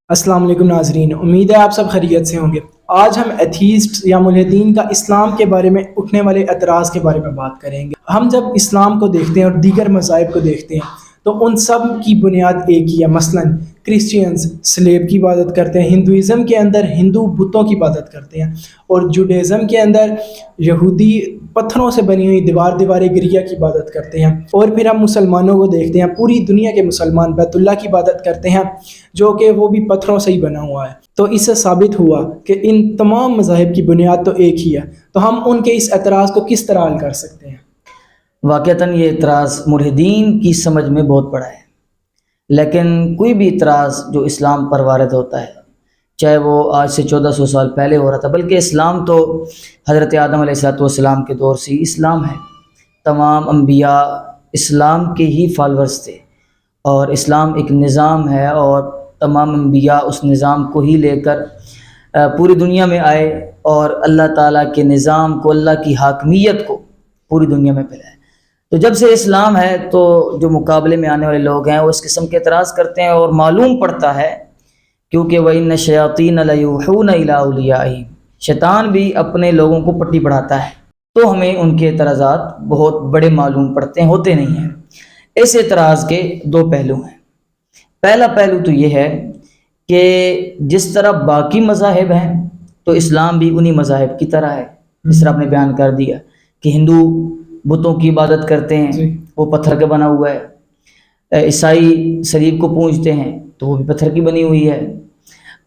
السلام علیکم ناظرین، امید ہے آپ سب خیریت سے ہوں گے۔ آج ہم ایتھیسٹ یا ملحدین کا اسلام کے بارے میں اٹھنے والے اعتراض کے بارے میں بات کریں گے۔ ہم جب اسلام کو دیکھتے ہیں اور دیگر مذاہب کو دیکھتے ہیں تو ان سب کی بنیاد ایک ہی ہے۔ مثلاً کرسچینز سلیب کی عبادت کرتے ہیں، ہندوازم کے اندر ہندو بتوں کی عبادت کرتے ہیں، اور جوڈیزم کے اندر یہودی پتھروں سے بنی ہوئی دیواریں گریا کی عبادت کرتے ہیں۔ اور پھر ہم مسلمانوں کو دیکھتے ہیں، پوری دنیا کے مسلمان بیت اللہ کی عبادت کرتے ہیں، جو کہ وہ بھی پتھروں سے ہی بنا ہوا ہے۔ تو اس سے ثابت ہوا کہ ان تمام مذاہب کی بنیاد تو ایک ہی ہے۔ تو ہم ان کے اس اعتراض کو کس طرح حل کر سکتے ہیں؟ واقعتاً یہ اعتراض ملحدین کی سمجھ میں بہت بڑا ہے، لیکن کوئی بھی اعتراض جو اسلام پر وارد ہوتا ہے، چاہے وہ آج سے 1400 سال پہلے ہو رہا تھا، بلکہ اسلام تو حضرت آدم علیہ السلام کے دور سے ہی اسلام ہے۔ تمام انبیاء اسلام کے ہی فالورز تھے، اور اسلام ایک نظام ہے، اور تمام انبیاء اس نظام کو ہی لے کر پوری دنیا میں آئے، اور اللہ تعالیٰ کے نظام کو، اللہ کی حاکمیت کو پوری دنیا میں پھیلائے۔ تو جب سے اسلام ہے تو جو مقابلے میں آنے والے لوگ ہیں وہ اس قسم کے اعتراض کرتے ہیں، اور معلوم پڑتا ہے کیونکہ وَإِنَّ الشَّيَاطِينَ لَيُوحُونَ إِلَىٰ أَوْلِيَائِهِمْ، شیطان بھی اپنے لوگوں کو پٹی پڑھاتا ہے۔ تو ہمیں ان کے اعتراضات بہت بڑے معلوم پڑتے ہیں، ہوتے نہیں ہیں۔ اس اعتراض کے دو پہلو ہیں۔ پہلا پہلو تو یہ ہے کہ جس طرح باقی مذاہب ہیں تو اسلام بھی انہی مذاہب کی طرح ہے، جس طرح آپ نے بیان کر دیا کہ ہندو بتوں کی عبادت کرتے ہیں، وہ پتھر کا بنا ہوا ہے، عیسائی صلیب کو پوجتے ہیں تو وہ بھی پتھر کی بنی ہوئی ہے،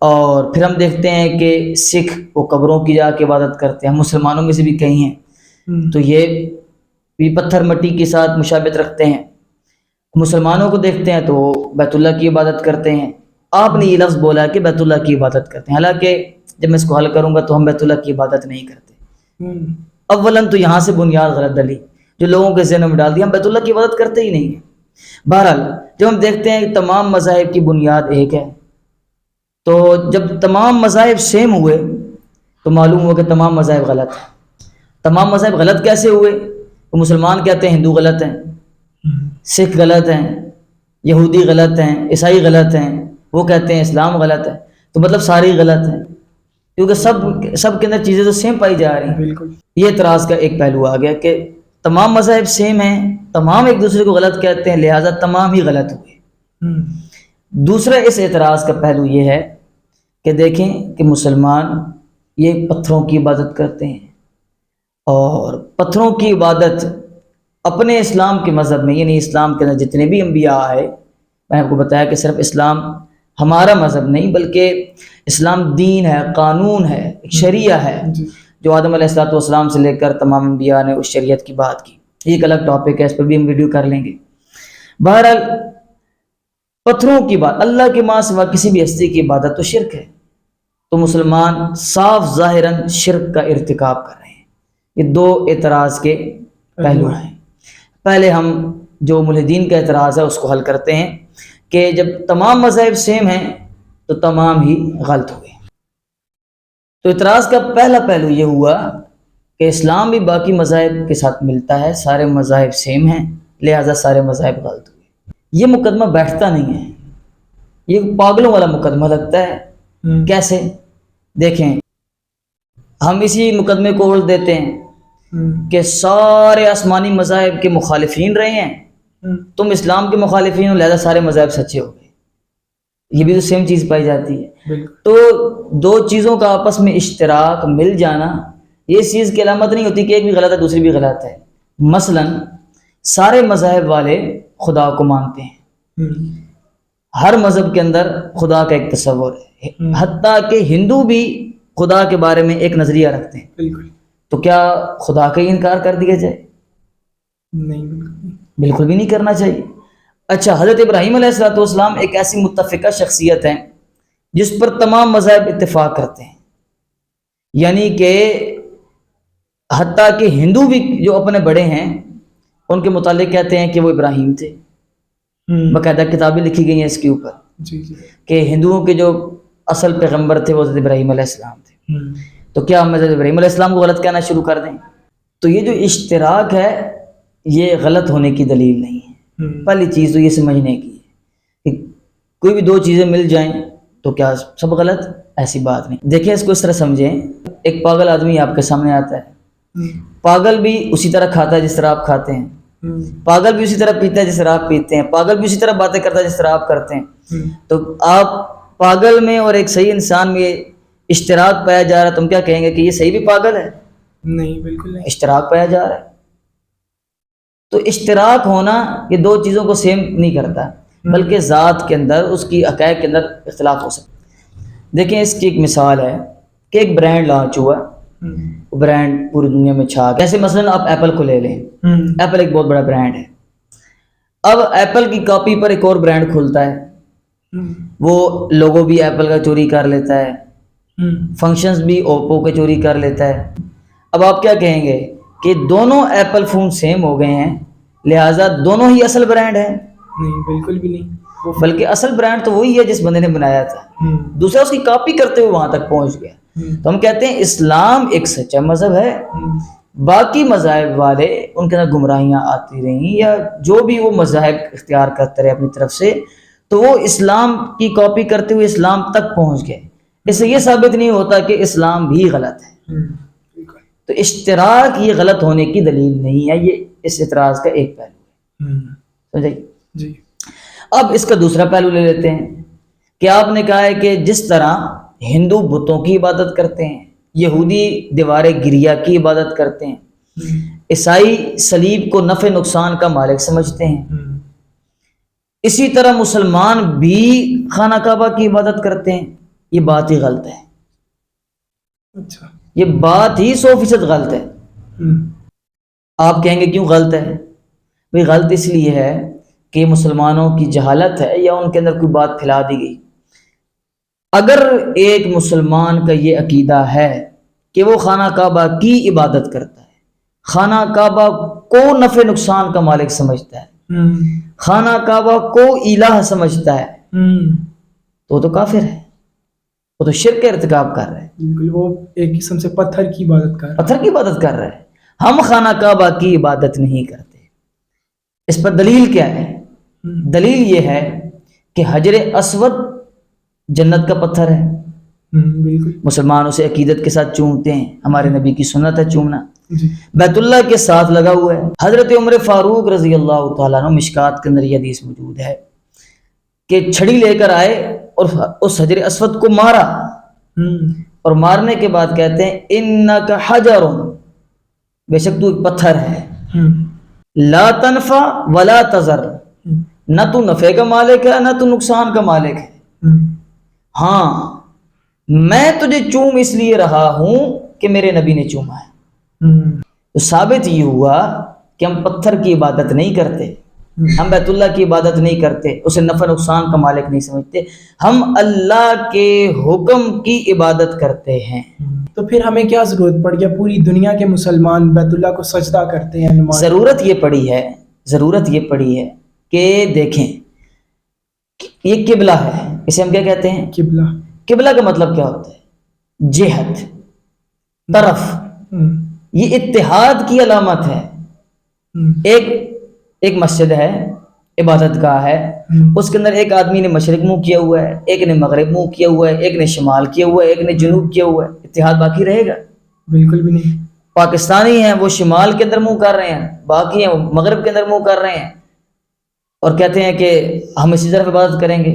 اور پھر ہم دیکھتے ہیں کہ سکھ وہ قبروں کی جا کے عبادت کرتے ہیں، مسلمانوں میں سے بھی کئی ہیں تو یہ بھی پتھر مٹی کے ساتھ مشابہت رکھتے ہیں۔ مسلمانوں کو دیکھتے ہیں تو وہ بیت اللہ کی عبادت کرتے ہیں۔ آپ نے یہ لفظ بولا کہ بیت اللہ کی عبادت کرتے ہیں، حالانکہ جب میں اس کو حل کروں گا تو ہم بیت اللہ کی عبادت نہیں کرتے۔ اولاً تو یہاں سے بنیاد غلط ڈلی جو لوگوں کے ذہنوں میں ڈال دیا، ہم بیت اللہ کی عبادت کرتے ہی نہیں ہیں۔ بہرحال جب ہم دیکھتے ہیں کہ تمام مذاہب کی بنیاد ایک ہے، تو جب تمام مذاہب سیم ہوئے تو معلوم ہوا کہ تمام مذاہب غلط ہیں۔ تمام مذاہب غلط کیسے ہوئے؟ تو مسلمان کہتے ہیں ہندو غلط ہیں، سکھ غلط ہیں، یہودی غلط ہیں، عیسائی غلط ہیں، وہ کہتے ہیں اسلام غلط ہے، تو مطلب سارے غلط ہیں، کیونکہ سب کے اندر چیزیں تو سیم پائی جا رہی ہیں۔ بالکل یہ اعتراض کا ایک پہلو آ گیا کہ تمام مذاہب سیم ہیں، تمام ایک دوسرے کو غلط کہتے ہیں، لہٰذا تمام ہی غلط ہوئے۔ دوسرا اس اعتراض کا پہلو یہ ہے کہ دیکھیں کہ مسلمان یہ پتھروں کی عبادت کرتے ہیں، اور پتھروں کی عبادت اپنے اسلام کے مذہب میں، یعنی اسلام کے اندر جتنے بھی انبیاء آئے، میں نے آپ کو بتایا کہ صرف اسلام ہمارا مذہب نہیں بلکہ اسلام دین ہے، قانون ہے، ایک شریعہ ہے جو آدم علیہ السلام سے لے کر تمام انبیاء نے اس شریعت کی بات کی۔ یہ ایک الگ ٹاپک ہے، اس پر بھی ہم ویڈیو کر لیں گے۔ بہرحال پتھروں کی بات، اللہ کے ماں سوا کسی بھی ہستی کی عبادت تو شرک ہے، تو مسلمان صاف ظاہراً شرک کا ارتکاب کر رہے ہیں۔ یہ دو اعتراض کے پہلو ہیں۔ پہلے ہم جو ملحدین کا اعتراض ہے اس کو حل کرتے ہیں کہ جب تمام مذاہب سیم ہیں تو تمام ہی غلط ہوئے۔ تو اعتراض کا پہلا پہلو یہ ہوا کہ اسلام بھی باقی مذاہب کے ساتھ ملتا ہے، سارے مذاہب سیم ہیں، لہٰذا سارے مذاہب غلط ہوئے۔ یہ مقدمہ بیٹھتا نہیں ہے، یہ پاگلوں والا مقدمہ لگتا ہے۔ کیسے؟ دیکھیں، ہم اسی مقدمے کو الٹ دیتے ہیں کہ سارے آسمانی مذاہب کے مخالفین رہے ہیں، تم اسلام کے مخالفین ہو، لہذا سارے مذاہب سچے ہو گئے۔ یہ بھی تو سیم چیز پائی جاتی ہے۔ تو دو چیزوں کا آپس میں اشتراک مل جانا یہ اس چیز کی علامت نہیں ہوتی کہ ایک بھی غلط ہے دوسری بھی غلط ہے۔ مثلاً سارے مذاہب والے خدا کو مانتے ہیں، ہر مذہب کے اندر خدا کا ایک تصور ہے، حتیٰ کہ ہندو بھی خدا کے بارے میں ایک نظریہ رکھتے ہیں۔ تو کیا خدا کا ہی انکار کر دیا جائے؟ نہیں، بالکل بھی نہیں کرنا چاہیے۔ اچھا، حضرت ابراہیم علیہ السلام ایک ایسی متفقہ شخصیت ہے جس پر تمام مذاہب اتفاق کرتے ہیں، یعنی کہ حتیٰ کہ ہندو بھی جو اپنے بڑے ہیں ان کے متعلق کہتے ہیں کہ وہ ابراہیم تھے، باقاعدہ کتابیں لکھی گئی ہیں اس کے اوپر کہ ہندوؤں کے جو اصل پیغمبر تھے وہ حضرت ابراہیم علیہ السلام تھے۔ تو کیا ہم حضرت ابراہیم علیہ السلام کو غلط کہنا شروع کر دیں؟ تو یہ جو اشتراک ہے یہ غلط ہونے کی دلیل نہیں ہے۔ پہلی چیز تو یہ سمجھنے کی ہے کہ کوئی بھی دو چیزیں مل جائیں تو کیا سب غلط؟ ایسی بات نہیں. دیکھیں اس کو اس طرح سمجھیں، ایک پاگل آدمی آپ کے سامنے آتا ہے، پاگل بھی اسی طرح کھاتا ہے جس طرح آپ کھاتے ہیں، پاگل بھی اسی طرح پیتا ہے جس طرح آپ پیتے ہیں، پاگل بھی اسی طرح باتیں کرتا ہے جس طرح آپ کرتے ہیں. تو آپ پاگل میں اور ایک صحیح انسان میں اشتراک پایا جا رہا ہے، تم کیا کہیں گے کہ یہ صحیح بھی پاگل ہے؟ نہیں، بالکل نہیں. اشتراک پایا جا رہا ہے. تو اشتراک ہونا یہ دو چیزوں کو سیم نہیں کرتا، بلکہ ذات کے اندر، اس کی حقائق کے اندر اختلاف ہو سکتا ہے. دیکھیں اس کی ایک مثال ہے کہ ایک برانڈ لانچ ہوا، وہ برانڈ پوری دنیا میں چھا گیا. جیسے مثلا آپ ایپل کو لے لیں، ایپل ایک بہت بڑا برانڈ ہے. اب ایپل کی کاپی پر ایک اور برانڈ کھلتا ہے، وہ لوگو بھی ایپل کا چوری کر لیتا ہے، فنکشنز بھی اوپو کے چوری کر لیتا ہے. اب آپ کیا کہیں گے کہ دونوں ایپل فون سیم ہو گئے ہیں، لہٰذا دونوں ہی اصل برانڈ ہیں؟ نہیں، بالکل بھی نہیں. بلکہ اصل برانڈ تو وہی ہے جس بندے نے بنایا تھا، دوسرا اس کی کاپی کرتے ہوئے وہاں تک پہنچ گیا. تو ہم کہتے ہیں اسلام ایک سچا مذہب ہے، باقی مذاہب والے ان کے اندر گمراہیاں آتی رہیں، یا جو بھی وہ مذاہب اختیار کرتے رہے اپنی طرف سے، تو وہ اسلام کی کاپی کرتے ہوئے اسلام تک پہنچ گئے. اس سے یہ ثابت نہیں ہوتا کہ اسلام بھی غلط ہے. تو اشتراک یہ غلط ہونے کی دلیل نہیں ہے، یہ اس اعتراض کا ایک پہلو ہے. سمجھے جی. اب اس کا دوسرا پہلو لے لیتے ہیں کہ آپ نے کہا ہے کہ جس طرح ہندو بتوں کی عبادت کرتے ہیں، یہودی دیوار گریا کی عبادت کرتے ہیں، عیسائی صلیب کو نفع نقصان کا مالک سمجھتے ہیں، اسی طرح مسلمان بھی خانہ کعبہ کی عبادت کرتے ہیں. یہ بات ہی غلط ہے. اچھا. یہ بات ہی 100% غلط ہے. آپ کہیں گے کیوں غلط ہے؟ بھئی غلط اس لیے ہے کہ مسلمانوں کی جہالت ہے یا ان کے اندر کوئی بات پھیلا دی گئی. اگر ایک مسلمان کا یہ عقیدہ ہے کہ وہ خانہ کعبہ کی عبادت کرتا ہے، خانہ کعبہ کو نفع نقصان کا مالک سمجھتا ہے، خانہ کعبہ کو الہ سمجھتا ہے، تو وہ تو کافر ہے، وہ تو شرک کا ارتکاب کر رہا ہے. بالکل، وہ ایک قسم سے پتھر کی عبادت کر رہا ہے. پتھر کی عبادت کر رہا ہے. ہم خانہ کعبہ کی عبادت نہیں کرتے. اس پر دلیل کیا ہے؟ دلیل یہ ہے کہ حجر اسود جنت کا پتھر ہے. بالکل. مسلمان اسے عقیدت کے ساتھ چومتے ہیں، ہمارے نبی کی سنت ہے چومنا. جی. بیت اللہ کے ساتھ لگا ہوا ہے. حضرت عمر فاروق رضی اللہ تعالیٰ عنہ، مشکات کے اندر یہ حدیث موجود ہے کہ چھڑی لے کر آئے اور اس حجر اسود کو مارا، اور مارنے کے بعد کہتے ہیں انک حجر، بے شک تو ایک پتھر ہے، لا تنفع ولا تضر، نہ تو نفع کا مالک ہے نہ تو نقصان کا مالک ہے. ہاں میں تجھے چوم اس لیے رہا ہوں کہ میرے نبی نے چوما ہے. تو ثابت یہ ہوا کہ ہم پتھر کی عبادت نہیں کرتے، ہم بیت اللہ کی عبادت نہیں کرتے، اسے نفع نقصان کا مالک نہیں سمجھتے، ہم اللہ کے حکم کی عبادت کرتے ہیں. تو پھر ہمیں کیا ضرورت پڑ گیا؟ پوری دنیا کے مسلمان بیت اللہ کو سجدہ کرتے ہیں، نماز. ضرورت یہ پڑی ہے کہ دیکھیں یہ قبلہ ہے، اسے ہم کیا کہتے ہیں؟ قبلہ کا مطلب کیا ہوتا ہے؟ جہت، طرف. یہ اتحاد کی علامت ہے. ایک مسجد ہے، عبادت گاہ ہے، اس کے اندر ایک آدمی نے مشرق منہ کیا ہوا ہے، ایک نے مغرب منہ کیا ہوا ہے، ایک نے شمال کیا ہوا ہے، ایک نے جنوب کیا ہوا ہے. اتحاد باقی رہے گا؟ بالکل بھی نہیں. پاکستانی ہیں وہ شمال کے اندر منہ کر رہے ہیں، باقی ہیں وہ مغرب کے اندر منہ کر رہے ہیں، اور کہتے ہیں کہ ہم اسی طرف عبادت کریں گے.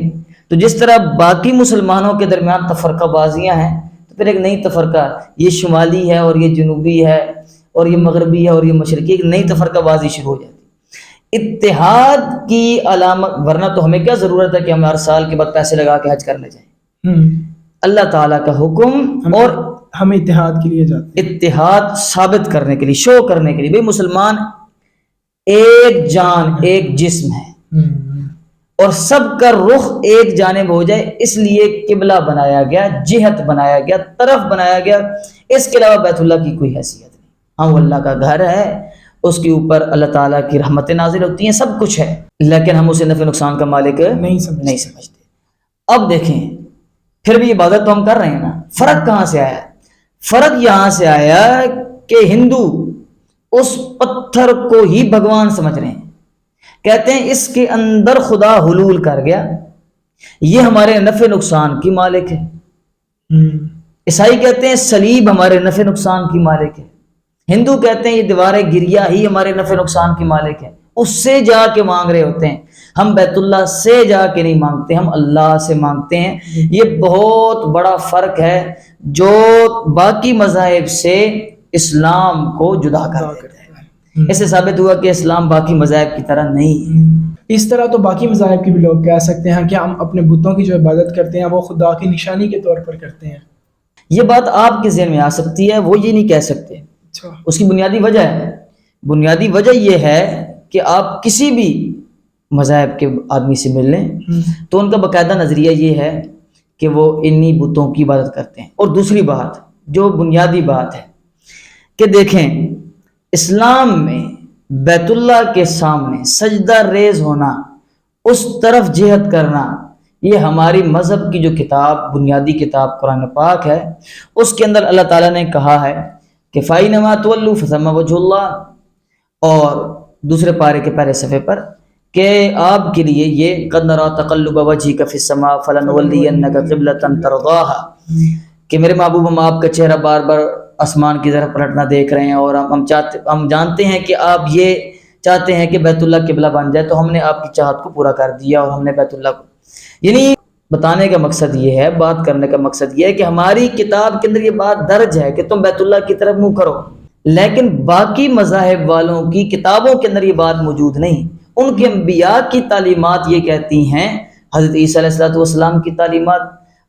تو جس طرح باقی مسلمانوں کے درمیان تفرقہ بازیاں ہیں، تو پھر ایک نئی تفرقہ، یہ شمالی ہے اور یہ جنوبی ہے اور یہ مغربی ہے اور یہ مشرقی، ایک نئی تفرقہ بازی شروع ہو جاتی. اتحاد کی علامت، ورنہ تو ہمیں کیا ضرورت ہے کہ ہم ہر سال کے بعد پیسے لگا کے حج کرنے جائیں. اللہ تعالیٰ کا حکم اور ہم اتحاد کے لیے جاتے ہیں، اتحاد ثابت کرنے کے لیے، شو کرنے کے لیے. بھئی مسلمان ایک جان، ایک جسم ہے، اور سب کا رخ ایک جانب ہو جائے، اس لیے قبلہ بنایا گیا، جہت بنایا گیا، طرف بنایا گیا. اس کے علاوہ بیت اللہ کی کوئی حیثیت نہیں. ہاں وہ اللہ کا گھر ہے، اس کے اوپر اللہ تعالیٰ کی رحمتیں نازل ہوتی ہیں، سب کچھ ہے، لیکن ہم اسے نفع نقصان کا مالک نہیں سمجھتے. اب دیکھیں پھر بھی عبادت تو ہم کر رہے ہیں نا. فرق کہاں سے آیا؟ فرق یہاں سے آیا کہ ہندو اس پتھر کو ہی بھگوان سمجھ رہے ہیں، کہتے ہیں اس کے اندر خدا حلول کر گیا، یہ ہمارے نفع نقصان کی مالک ہے۔ عیسائی کہتے ہیں صلیب ہمارے نفع نقصان کی مالک ہے، ہندو کہتے ہیں یہ دیوار گریا ہی ہمارے نفع نقصان کی مالک ہے، اس سے جا کے مانگ رہے ہوتے ہیں۔ ہم بیت اللہ سے جا کے نہیں مانگتے، ہم اللہ سے مانگتے ہیں۔ یہ بہت بڑا فرق ہے جو باقی مذاہب سے اسلام کو جدا کر دیتا ہے۔ اس سے ثابت ہوا کہ اسلام باقی مذاہب کی طرح نہیں ہے۔ اس طرح تو باقی مذاہب کے بھی لوگ کہہ سکتے ہیں کہ ہم اپنے بتوں کی جو عبادت کرتے ہیں وہ خدا کی نشانی کے طور پر کرتے ہیں۔ یہ بات آپ کے ذہن میں آ سکتی ہے، وہ یہ نہیں کہہ سکتے۔ اس کی بنیادی وجہ ہے، بنیادی وجہ یہ ہے کہ آپ کسی بھی مذاہب کے آدمی سے مل لیں تو ان کا باقاعدہ نظریہ یہ ہے کہ وہ انہی بتوں کی عبادت کرتے ہیں۔ اور دوسری بات جو بنیادی بات ہے کہ دیکھیں اسلام میں بیت اللہ کے سامنے سجدہ ریز ہونا، اس طرف جہت کرنا، یہ ہماری مذہب کی جو کتاب بنیادی کتاب قرآن پاک ہے اس کے اندر اللہ تعالیٰ نے کہا ہے کہ فَإِنَّمَا تُوَلُّوا فَثَمَّ وَجْهُ اللَّهِ، اور دوسرے پارے کے پہلے صفحے پر کہ آپ کے لیے یہ قَدْ نَرَىٰ تَقَلُّبَ وَجْهِكَ فِي السَّمَاءِ فَلَنُوَلِّيَنَّكَ قِبْلَةً تَرْضَاهَا، کہ میرے محبوب ہم آپ کا چہرہ بار بار آسمان کی طرف پلٹنا دیکھ رہے ہیں اور ہم جانتے ہیں کہ آپ یہ چاہتے ہیں کہ بیت اللہ قبلہ بن جائے، تو ہم نے آپ کی چاہت کو پورا کر دیا اور ہم نے بیت اللہ کو، یعنی بتانے کا مقصد یہ ہے، بات کرنے کا مقصد یہ ہے کہ ہماری کتاب کے اندر یہ بات درج ہے کہ تم بیت اللہ کی طرف منہ کرو، لیکن باقی مذاہب والوں کی کتابوں کے اندر یہ بات موجود نہیں۔ ان کے انبیاء کی تعلیمات یہ کہتی ہیں، حضرت عیسیٰ علیہ السلام کی تعلیمات،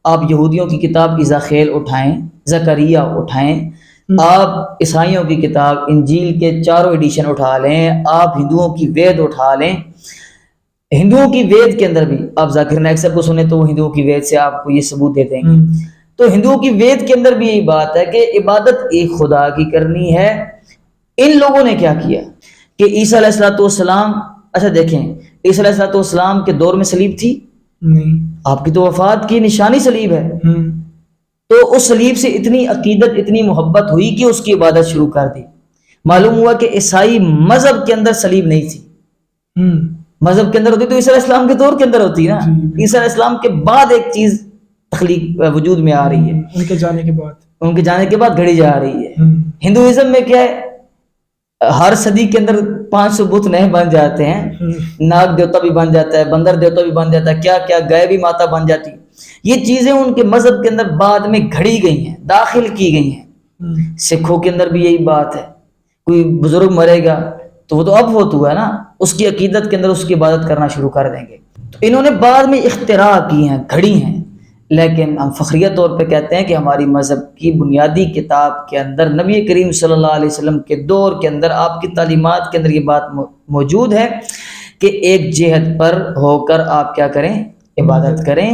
آپ یہودیوں کی کتاب اِزاخیل اٹھائیں، زکریا اٹھائیں، آپ عیسائیوں کی کتاب انجیل کے 4 ایڈیشن اٹھا لیں، آپ ہندوؤں کی وید اٹھا لیں، ہندوؤں کی وید کے اندر بھی آپ ذاکر نائک صاحب کو سنیں تو وہ ہندوؤں کی وید سے آپ کو یہ ثبوت دے دیں گے۔ تو ہندوؤں کی وید کے اندر بھی یہی بات ہے کہ عبادت ایک خدا کی کرنی ہے۔ ان لوگوں نے کیا کیا کہ عیسیٰ علیہ السلام، اچھا دیکھیں عیسیٰ علیہ السلام کے دور میں صلیب تھی نہیں، آپ کی تو وفات کی نشانی صلیب ہے، تو اس صلیب سے اتنی عقیدت اتنی محبت ہوئی کہ اس کی عبادت شروع کر دی۔ معلوم ہوا کہ عیسائی مذہب کے اندر صلیب نہیں تھی، مذہب کے اندر ہوتی تو عیسیٰ علیہ السلام کے دور کے اندر ہوتی نا، عیسیٰ علیہ السلام کے بعد ایک چیز تخلیق وجود میں آ رہی ہے، ان کے جانے کے بعد گھڑی جا رہی ہے۔ ہندوازم میں کیا ہے، ہر صدی کے اندر 500 بت نئے بن جاتے ہیں، ناگ دیوتا بھی بن جاتا ہے، بندر دیوتا بھی بن جاتا ہے، کیا کیا گائے بھی ماتا بن جاتی، یہ چیزیں ان کے مذہب کے اندر بعد میں گھڑی گئی ہیں، داخل کی گئی ہیں۔ سکھوں کے اندر بھی یہی بات ہے، کوئی بزرگ مرے گا تو وہ تو اب ہوتا ہوا ہے نا، اس کی عقیدت کے اندر اس کی عبادت کرنا شروع کر دیں گے۔ تو انہوں نے بعد میں اختراع کی ہیں، گھڑی ہیں، لیکن ہم فخریہ طور پہ کہتے ہیں کہ ہماری مذہب کی بنیادی کتاب کے اندر نبی کریم صلی اللہ علیہ وسلم کے دور کے اندر آپ کی تعلیمات کے اندر یہ بات موجود ہے کہ ایک جہت پر ہو کر آپ کیا کریں، عبادت کریں۔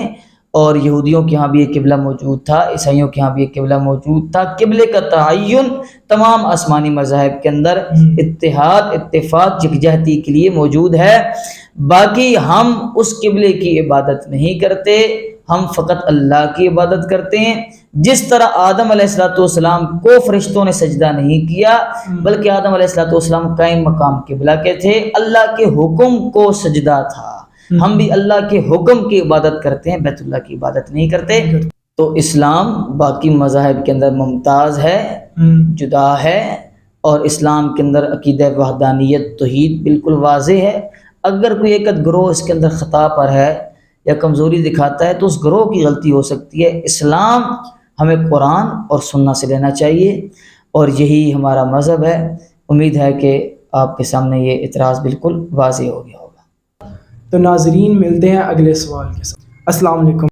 اور یہودیوں کے ہاں بھی ایک قبلہ موجود تھا، عیسائیوں کے ہاں بھی ایک قبلہ موجود تھا۔ قبلے کا تعین تمام آسمانی مذاہب کے اندر اتحاد، اتفاق، یکجہتی کے لیے موجود ہے۔ باقی ہم اس قبلے کی عبادت نہیں کرتے، ہم فقط اللہ کی عبادت کرتے ہیں۔ جس طرح آدم علیہ السلام کو فرشتوں نے سجدہ نہیں کیا، بلکہ آدم علیہ السلام قائم مقام قبلہ کے تھے، اللہ کے حکم کو سجدہ تھا، ہم بھی اللہ کے حکم کی عبادت کرتے ہیں، بیت اللہ کی عبادت نہیں کرتے۔ تو اسلام باقی مذاہب کے اندر ممتاز ہے، جدا ہے، اور اسلام کے اندر عقیدہ وحدانیت توحید بالکل واضح ہے۔ اگر کوئی ایک گروہ اس کے اندر خطا پر ہے یا کمزوری دکھاتا ہے تو اس گروہ کی غلطی ہو سکتی ہے۔ اسلام ہمیں قرآن اور سنت سے لینا چاہیے، اور یہی ہمارا مذہب ہے۔ امید ہے کہ آپ کے سامنے یہ اعتراض بالکل واضح ہو گیا ہوگا۔ تو ناظرین ملتے ہیں اگلے سوال کے ساتھ۔ السلام علیکم۔